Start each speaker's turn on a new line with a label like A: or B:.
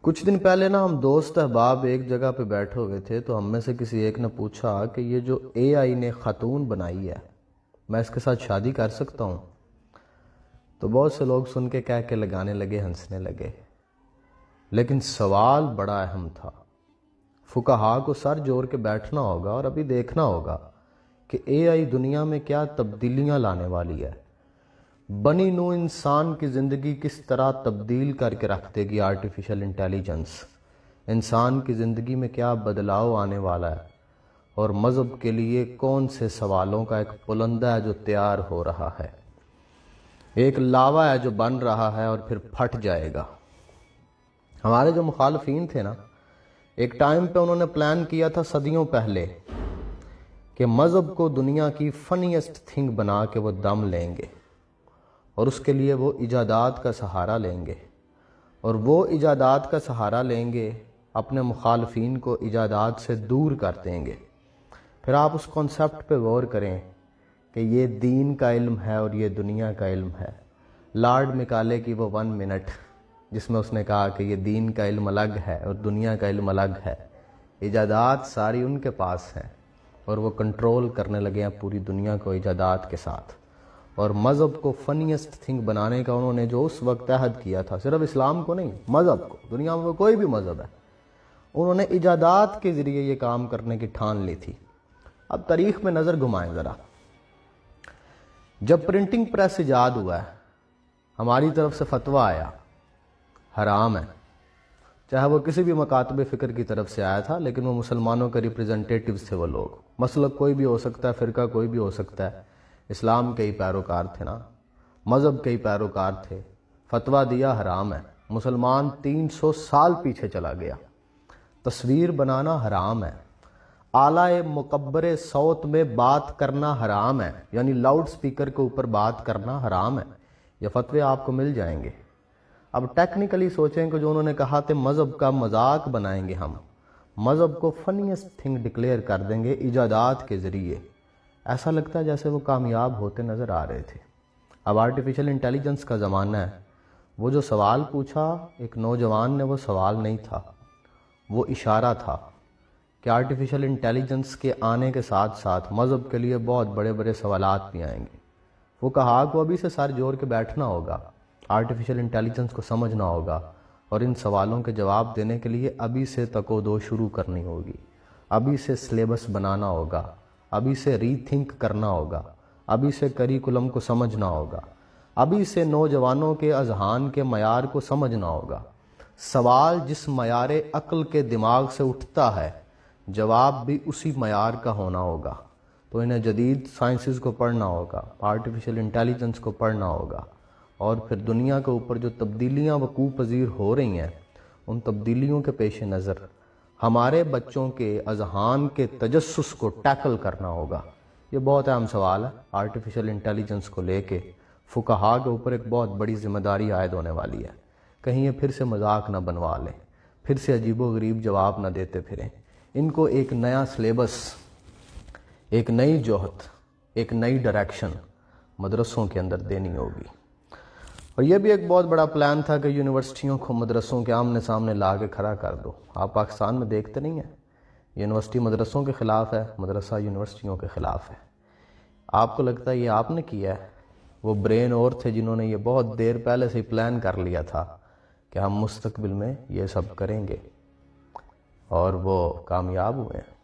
A: کچھ دن پہلے نا ہم دوست احباب ایک جگہ پہ بیٹھے ہوئے تھے تو ہم میں سے کسی ایک نے پوچھا کہ یہ جو اے آئی نے خاتون بنائی ہے میں اس کے ساتھ شادی کر سکتا ہوں؟ تو بہت سے لوگ سن کے کہہ کے لگانے لگے، ہنسنے لگے، لیکن سوال بڑا اہم تھا۔ فقہا کو سر جوڑ کے بیٹھنا ہوگا اور ابھی دیکھنا ہوگا کہ اے آئی دنیا میں کیا تبدیلیاں لانے والی ہے، بنی نوع انسان کی زندگی کس طرح تبدیل کر کے رکھ دے گی آرٹیفیشل انٹیلیجنس، انسان کی زندگی میں کیا بدلاؤ آنے والا ہے، اور مذہب کے لیے کون سے سوالوں کا ایک پلندہ ہے جو تیار ہو رہا ہے، ایک لاوا ہے جو بن رہا ہے اور پھر پھٹ جائے گا۔ ہمارے جو مخالفین تھے نا، ایک ٹائم پہ انہوں نے پلان کیا تھا صدیوں پہلے کہ مذہب کو دنیا کی فنیسٹ تھنگ بنا کے وہ دم لیں گے، اور اس کے لیے وہ ایجادات کا سہارا لیں گے، اور وہ ایجادات کا سہارا لیں گے، اپنے مخالفین کو ایجادات سے دور کر دیں گے۔ پھر آپ اس کانسیپٹ پہ غور کریں کہ یہ دین کا علم ہے اور یہ دنیا کا علم ہے۔ لارڈ مکالے کی وہ 1 منٹ جس میں اس نے کہا کہ یہ دین کا علم الگ ہے اور دنیا کا علم الگ ہے، ایجادات ساری ان کے پاس ہیں اور وہ کنٹرول کرنے لگے ہیں پوری دنیا کو ایجادات کے ساتھ۔ اور مذہب کو فنیسٹ تھنگ بنانے کا انہوں نے جو اس وقت عہد کیا تھا، صرف اسلام کو نہیں، مذہب کو، دنیا میں کوئی بھی مذہب ہے، انہوں نے ایجادات کے ذریعے یہ کام کرنے کی ٹھان لی تھی۔ اب تاریخ میں نظر گھمائیں ذرا، جب پرنٹنگ پریس ایجاد ہوا ہے، ہماری طرف سے فتویٰ آیا حرام ہے، چاہے وہ کسی بھی مکاتب فکر کی طرف سے آیا تھا، لیکن وہ مسلمانوں کے ریپریزنٹیٹیوز تھے، وہ لوگ، مسلک کوئی بھی ہو سکتا ہے، فرقہ کوئی بھی ہو سکتا ہے، اسلام کے ہی پیروکار تھے نا، مذہب کے ہی پیروکار تھے، فتویٰ دیا حرام ہے۔ مسلمان 300 سال پیچھے چلا گیا، تصویر بنانا حرام ہے، اعلیٰ مکبر صوت میں بات کرنا حرام ہے، یعنی لاؤڈ سپیکر کے اوپر بات کرنا حرام ہے۔ یہ فتوے آپ کو مل جائیں گے۔ اب ٹیکنیکلی سوچیں کہ جو انہوں نے کہا تھے مذہب کا مذاق بنائیں گے، ہم مذہب کو فنیسٹ تھنگ ڈکلیئر کر دیں گے ایجادات کے ذریعے، ایسا لگتا ہے جیسے وہ کامیاب ہوتے نظر آ رہے تھے۔ اب آرٹیفیشل انٹیلیجنس کا زمانہ ہے، وہ جو سوال پوچھا ایک نوجوان نے، وہ سوال نہیں تھا، وہ اشارہ تھا کہ آرٹیفیشل انٹیلیجنس کے آنے کے ساتھ ساتھ مذہب کے لیے بہت بڑے بڑے سوالات بھی آئیں گے۔ وہ کہا کو ابھی سے سر جوڑ کے بیٹھنا ہوگا، آرٹیفیشل انٹیلیجنس کو سمجھنا ہوگا، اور ان سوالوں کے جواب دینے کے لیے ابھی سے تک و دو شروع کرنی ہوگی، ابھی سے سلیبس بنانا ہوگا، ابھی سے ری تھنک کرنا ہوگا، ابھی سے کریکولم کو سمجھنا ہوگا، ابھی سے نوجوانوں کے اذہان کے معیار کو سمجھنا ہوگا۔ سوال جس معیار عقل کے دماغ سے اٹھتا ہے، جواب بھی اسی معیار کا ہونا ہوگا۔ تو انہیں جدید سائنسز کو پڑھنا ہوگا، آرٹیفیشل انٹیلیجنس کو پڑھنا ہوگا، اور پھر دنیا کے اوپر جو تبدیلیاں وقوع پذیر ہو رہی ہیں، ان تبدیلیوں کے پیش نظر ہمارے بچوں کے اذہان کے تجسس کو ٹیکل کرنا ہوگا۔ یہ بہت اہم سوال ہے، آرٹیفیشل انٹیلیجنس کو لے کے فقہا کے اوپر ایک بہت بڑی ذمہ داری عائد ہونے والی ہے۔ کہیں یہ پھر سے مذاق نہ بنوا لیں، پھر سے عجیب و غریب جواب نہ دیتے پھریں۔ ان کو ایک نیا سلیبس، ایک نئی جوہت، ایک نئی ڈائریکشن مدرسوں کے اندر دینی ہوگی۔ اور یہ بھی ایک بہت بڑا پلان تھا کہ یونیورسٹیوں کو مدرسوں کے آمنے سامنے لا کے کھڑا کر دو۔ آپ پاکستان میں دیکھتے نہیں ہیں، یونیورسٹی مدرسوں کے خلاف ہے، مدرسہ یونیورسٹیوں کے خلاف ہے۔ آپ کو لگتا ہے یہ آپ نے کیا ہے؟ وہ برین اور تھے جنہوں نے یہ بہت دیر پہلے سے پلان کر لیا تھا کہ ہم مستقبل میں یہ سب کریں گے، اور وہ کامیاب ہوئے ہیں۔